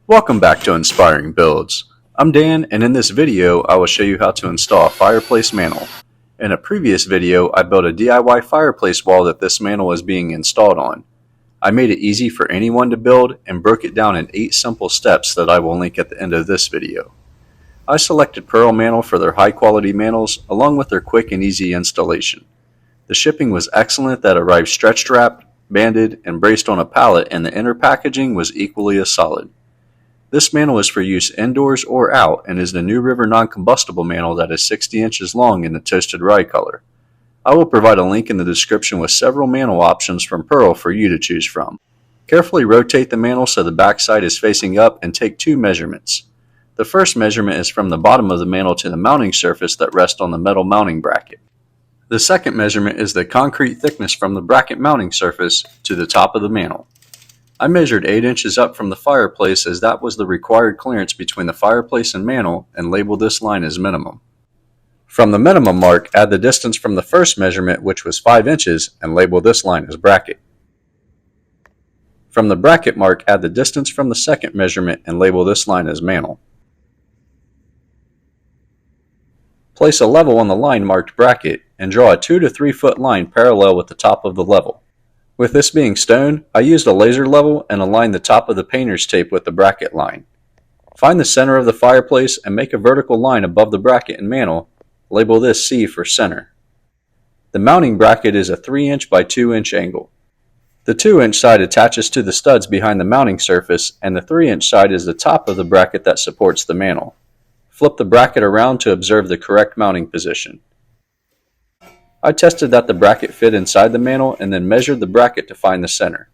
Welcome back to Inspiring Builds. I'm Dan, and in this video I will show you how to install a fireplace mantel. In a previous video I built a DIY fireplace wall that this mantel is being installed on. I made it easy for anyone to build and broke it down in 8 simple steps that I will link at the end of this video. I selected Pearl Mantel for their high quality mantels along with their quick and easy installation. The shipping was excellent that arrived stretch wrapped, banded, and braced on a pallet, and the inner packaging was equally as solid. This mantel is for use indoors or out and is the New River non-combustible mantel that is 60 inches long in the toasted rye color. I will provide a link in the description with several mantel options from Pearl for you to choose from. Carefully rotate the mantel so the back side is facing up and take 2 measurements. The first measurement is from the bottom of the mantel to the mounting surface that rests on the metal mounting bracket. The second measurement is the concrete thickness from the bracket mounting surface to the top of the mantel. I measured 8 inches up from the fireplace as that was the required clearance between the fireplace and mantel and labeled this line as minimum. From the minimum mark, add the distance from the first measurement, which was 5 inches, and label this line as bracket. From the bracket mark, add the distance from the second measurement and label this line as mantel. Place a level on the line marked bracket and draw a 2 to 3 foot line parallel with the top of the level. With this being stone, I used a laser level and aligned the top of the painter's tape with the bracket line. Find the center of the fireplace and make a vertical line above the bracket and mantel. Label this C for center. The mounting bracket is a 3 inch by 2 inch angle. The 2 inch side attaches to the studs behind the mounting surface, and the 3 inch side is the top of the bracket that supports the mantel. Flip the bracket around to observe the correct mounting position. I tested that the bracket fit inside the mantel and then measured the bracket to find the center.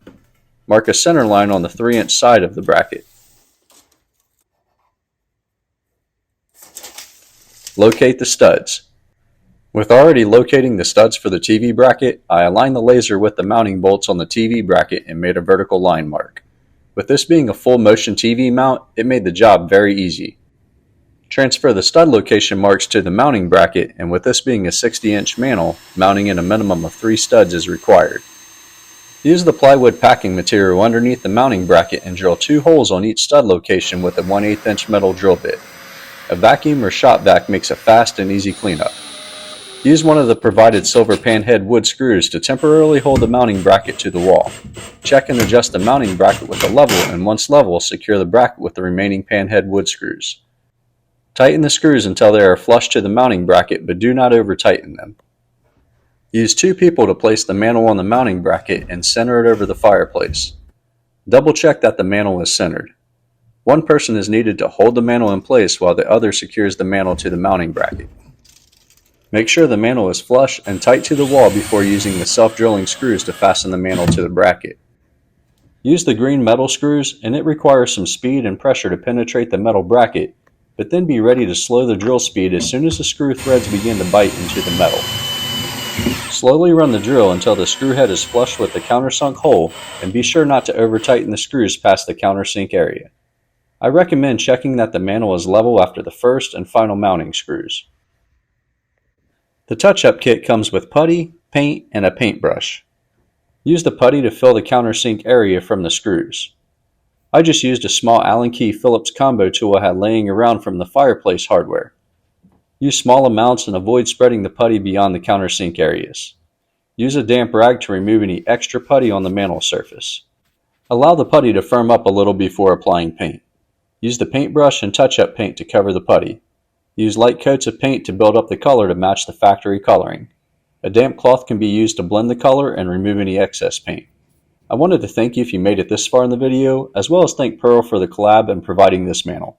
Mark a center line on the 3 inch side of the bracket. Locate the studs. With already locating the studs for the TV bracket, I aligned the laser with the mounting bolts on the TV bracket and made a vertical line mark. With this being a full motion TV mount, it made the job very easy. Transfer the stud location marks to the mounting bracket, and with this being a 60-inch mantel, mounting in a minimum of 3 studs is required. Use the plywood packing material underneath the mounting bracket and drill 2 holes on each stud location with a 1/8 inch metal drill bit. A vacuum or shop vac makes a fast and easy cleanup. Use one of the provided silver panhead wood screws to temporarily hold the mounting bracket to the wall. Check and adjust the mounting bracket with a level, and once level, secure the bracket with the remaining panhead wood screws. Tighten the screws until they are flush to the mounting bracket, but do not over-tighten them. Use 2 people to place the mantel on the mounting bracket and center it over the fireplace. Double check that the mantel is centered. 1 person is needed to hold the mantel in place while the other secures the mantel to the mounting bracket. Make sure the mantel is flush and tight to the wall before using the self-drilling screws to fasten the mantel to the bracket. Use the green metal screws, and it requires some speed and pressure to penetrate the metal bracket, but then be ready to slow the drill speed as soon as the screw threads begin to bite into the metal. Slowly run the drill until the screw head is flush with the countersunk hole, and be sure not to over-tighten the screws past the countersink area. I recommend checking that the mantel is level after the first and final mounting screws. The touch-up kit comes with putty, paint, and a paintbrush. Use the putty to fill the countersink area from the screws. I just used a small Allen key Phillips combo tool I had laying around from the fireplace hardware. Use small amounts and avoid spreading the putty beyond the countersink areas. Use a damp rag to remove any extra putty on the mantel surface. Allow the putty to firm up a little before applying paint. Use the paintbrush and touch-up paint to cover the putty. Use light coats of paint to build up the color to match the factory coloring. A damp cloth can be used to blend the color and remove any excess paint. I wanted to thank you if you made it this far in the video, as well as thank Pearl for the collab and providing this mantel.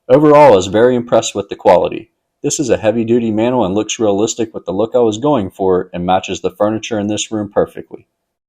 Overall, I was very impressed with the quality. This is a heavy-duty mantel and looks realistic with the look I was going for, and matches the furniture in this room perfectly.